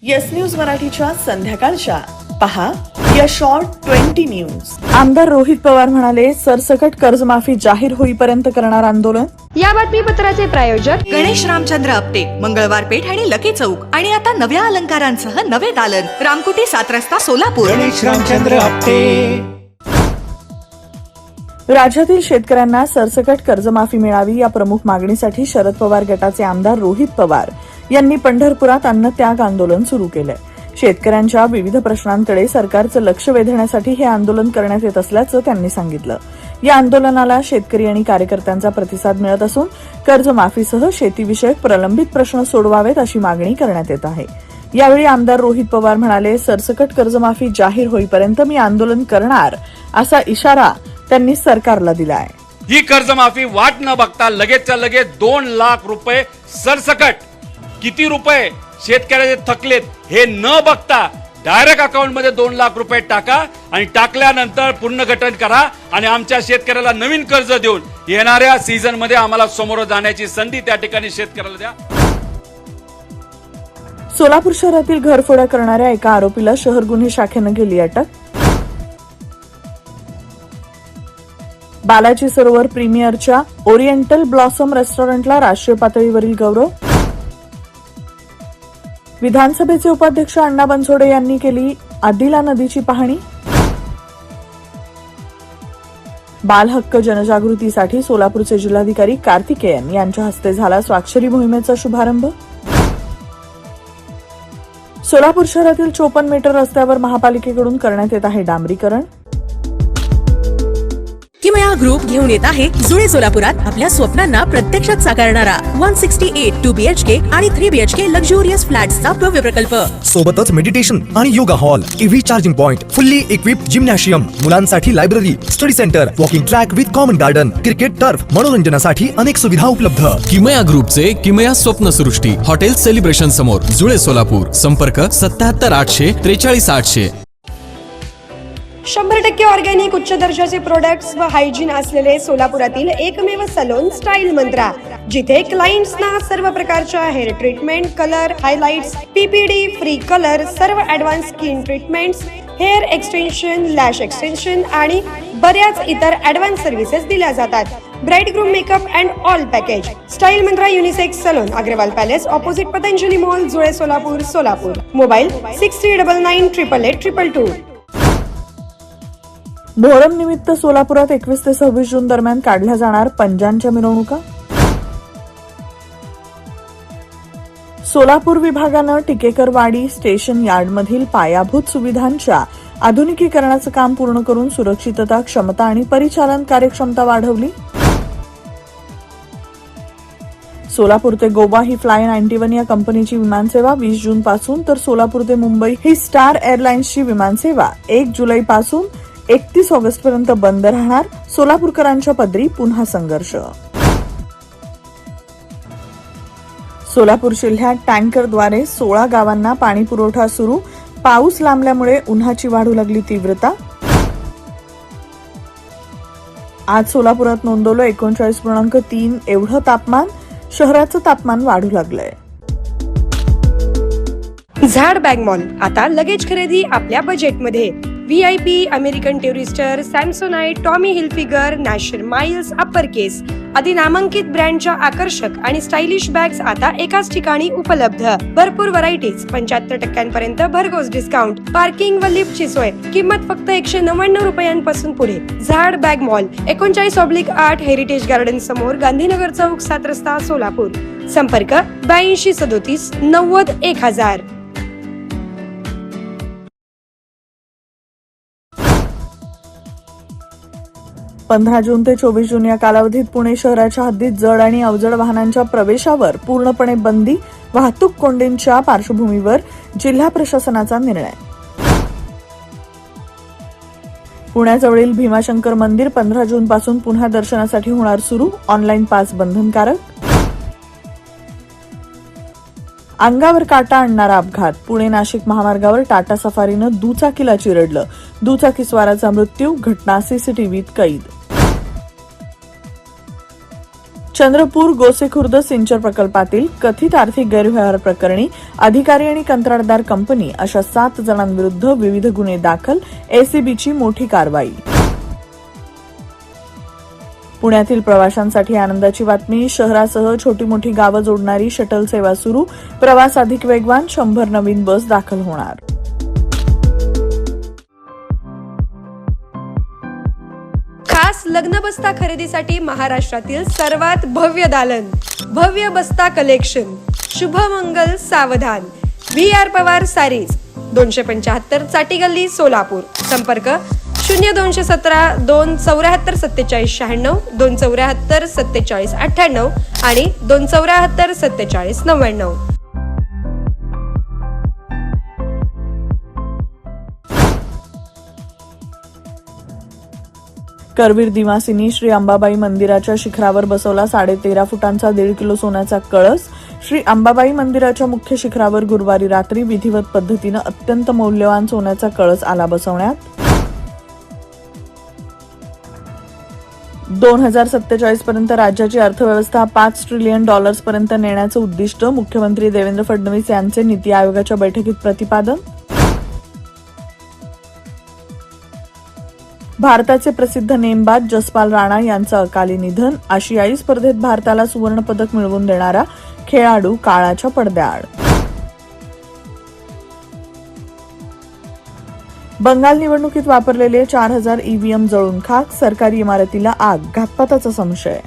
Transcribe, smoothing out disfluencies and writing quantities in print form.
Yes news मराठीच्या संध्याकाळच्या पहा या शॉर्ट 20 न्यूज. आमदार रोहित पवार म्हणाले, सरसकट कर्जमाफी जाहीर होईपर्यंत करणार आंदोलन. या बातमीपत्राचे प्रायोजक गणेश रामचंद्र आपटे, मंगळवार पेठ आणि लकी चौक आणि आता नव्या अलंकारांसह नवे दालन, रामकुटी 7 रस्ता सोलापूर. गणेश रामचंद्र आपटे. राज्यातील शेतकऱ्यांना सरसकट कर्जमाफी मिळावी या प्रमुख मागणीसाठी शरद पवार गटाचे आमदार रोहित पवार यांनी पंढरपुरात अन्नत्याग आंदोलन सुरू केलंय. शेतकऱ्यांच्या विविध प्रश्नांकडे सरकारचं लक्ष वेधण्यासाठी हे आंदोलन करण्यात येत असल्याचं त्यांनी सांगितलं. या आंदोलनाला शेतकरी आणि कार्यकर्त्यांचा प्रतिसाद मिळत असून कर्जमाफीसह शेतीविषयक प्रलंबित प्रश्न सोडवावेत अशी मागणी करण्यात येत आहे. यावेळी आमदार रोहित पवार म्हणाले, सरसकट कर्जमाफी जाहीर होईपर्यंत मी आंदोलन करणार असा इशारा त्यांनी सरकारला दिलाय. ही कर्जमाफी वाट न बघता लगेचच्या लगेच 2 लाख रुपये सरसकट, किती रुपये शेतकऱ्याचे थकलेत हे न बघता डायरेक्ट अकाउंट मध्ये 2 लाख रुपये टाका आणि टाकल्यानंतर पुनर्गठन करा आणि आमच्या शेतकऱ्याला नवीन कर्ज देऊन येणाऱ्या सीझन मध्ये आम्हाला समोर जाण्याची संधी त्या ठिकाणी शेतकऱ्याला द्या. सोलापूर शहरातील घरफोड्या करणाऱ्या एका आरोपीला शहर गुन्हे शाखेनं केली अटक. बालाजी सरोवर प्रीमियरच्या ओरिएंटल ब्लॉसम रेस्टॉरंटला राष्ट्रीय पातळीवरील गौरव. विधानसभेचे उपाध्यक्ष अण्णा बनसोडे यांनी केली आदिला नदीची पाहणी. बाल हक्क जनजागृतीसाठी सोलापूरचे जिल्हाधिकारी कार्तिकेयन यांच्या हस्ते झाला स्वाक्षरी मोहिमेचा शुभारंभ. सोलापूर शहरातील 54 मीटर रस्त्यावर महापालिकेकडून करण्यात येत आहे डांबरीकरण. किमया ग्रुप घेऊन येत आहे जुळे सोलापुरात आपल्या स्वप्नांना प्रत्यक्षात साकारणारा 168 2 BHK आणि 3 BHK लक्झुरियस फ्लॅट्सचा भव्य प्रकल्प. सोबतच मेडिटेशन आणि yoga hall, EV charging point, fully equipped gymnasium, मुलांसाठी library, study centre, walking track with common garden, cricket turf, मनोरंजनासाठी अनेक सुविधा उपलब्ध. किमया ग्रुपचे किमया स्वप्नसृष्टी हॉटेल सेलिब्रेशन समोर जुळे सोलापूर. संपर्क 77 800 43 800. 100% ऑर्गॅनिक उच्च दर्जाचे प्रोडक्ट्स व हायजीन असलेले सोलापुरातील एकमेव सलोन स्टाईल मंत्रा, जिथे क्लायंट्सना सर्व प्रकारच्या hair treatment, colour, highlights, PPD free colour, सर्व advance skin treatments, hair extension, lash extension आणि बऱ्याच इतर ऍडव्हान्स सर्व्हिसेस दिल्या जातात. Bride groom makeup and all package. Style Mantra unisex salon, Agarwal palace, opposite Patanjali mall, Jule Solapur, Solapur. Mobile 6399 888 222. Muharram निमित्त सोलापुरात 21 ते 26 जून दरम्यान काढल्या जाणार पंजांच्या मिरवणुका. सोलापूर विभागानं टिकेकरवाडी स्टेशन यार्डमधील पायाभूत सुविधांच्या आधुनिकीकरणाचं काम पूर्ण करून सुरक्षितता, क्षमता आणि परिचालन कार्यक्षमता वाढवली. सोलापूर ते गोवा ही फ्लाय 91 या कंपनीची विमानसेवा 20 जून पासून, तर सोलापूर ते मुंबई ही स्टार एअरलाइन्सची विमानसेवा 1 जुलै पासून 31 ऑगस्ट पर्यंत बंद राहणार. सोलापूरकरांच्या पदरी पुन्हा संघर्ष. सोलापूर जिल्ह्यात टँकरद्वारे 16 गावांना पाणी पुरवठा सुरू. पाऊस लांबल्यामुळे उन्हाची वाढू लागली तीव्रता. आज सोलापुरात नोंदवलं 39.3 एवढं तापमान. शहराचं तापमान वाढू लागलंय. झाड बॅग मॉल आता लगेच खरेदी आपल्या बजेटमध्ये. VIP, American Tourister, Samsonite, Tommy Hilfiger, National Miles, Uppercase आदी नामांकित ब्रँडच्या आकर्षक आणि स्टायलिश बॅग्स आता एकाच ठिकाणी उपलब्ध. भरपूर व्हरायटीज, 75% पर्यंत भरघोस डिस्काउंट, पार्किंग व लिफ्टची सोय. किंमत फक्त 199 रुपयांपासून पुढे. झाड बॅग मॉल 39/8 हेरिटेज गार्डन समोर, गांधीनगर चौक, 7 रस्ता, सोलापूर. संपर्क 82 37 90 1000. 15 जून ते 24 जून या कालावधीत पुणे शहराच्या हद्दीत जड आणि अवजड वाहनांच्या प्रवेशावर पूर्णपणे बंदी. वाहतूक कोंडींच्या पार्श्वभूमीवर जिल्हा प्रशासनाचा निर्णय. पुण्याजवळील भीमाशंकर मंदिर 15 जून पासून पुन्हा दर्शनासाठी होणार सुरू. ऑनलाईन पास बंधनकारक. अंगावर काटा आणणारा अपघात. पुणे नाशिक महामार्गावर टाटा सफारीनं दुचाकीला चिरडलं. दुचाकी स्वाराचा मृत्यू. घटना CCTVत कैद. चंद्रपूर गोसेखुर्द सिंचर प्रकल्पातील कथित आर्थिक गैरव्यवहार प्रकरणी अधिकारी आणि कंत्राटदार कंपनी अशा 7 जणांविरुद्ध विविध गुन्हे दाखल, एसीबीची मोठी कारवाई. पुण्यातील प्रवाशांसाठी आनंदाची बातमी. शहरासह छोटी मोठी गावं जोडणारी शटल सेवा सुरू. प्रवास अधिक वेगवान. 100 नवीन बस दाखल होणार. खास लग्न बस्ता खरेदीसाठी महाराष्ट्रातील सर्वात भव्य दालन, भव्य बस्ता कलेक्शन, शुभमंगल सावधान, VR पवार सारीज, 275 चाटी गल्ली, सोलापूर. संपर्क 0217 274 47 96, 274 47 98 आणि 274 47 99. करवीर दिवासिनी श्री अंबाबाई मंदिराच्या शिखरावर बसवला 13.5 फुटांचा 1.5 किलो सोन्याचा कळस. श्री अंबाबाई मंदिराच्या मुख्य शिखरावर गुरुवारी रात्री विधिवत पद्धतीनं अत्यंत मौल्यवान सोन्याचा कळस आला बसवण्यात. 2047 पर्यंत राज्याची अर्थव्यवस्था $5 ट्रिलियन पर्यंत नेण्याचं उद्दिष्ट, मुख्यमंत्री देवेंद्र फडणवीस यांचे नीती आयोगाच्या बैठकीत प्रतिपादन. भारताचे प्रसिद्ध नेमबाज जसपाल राणा यांचं अकाली निधन. आशियाई स्पर्धेत भारताला सुवर्णपदक मिळवून देणारा खेळाडू काळाच्या पडद्याआड. बंगाल निवडणुकीत वापरलेले 4000 ईव्हीएम जळून खाक. सरकारी इमारतीला आग, घातपाताचा संशय.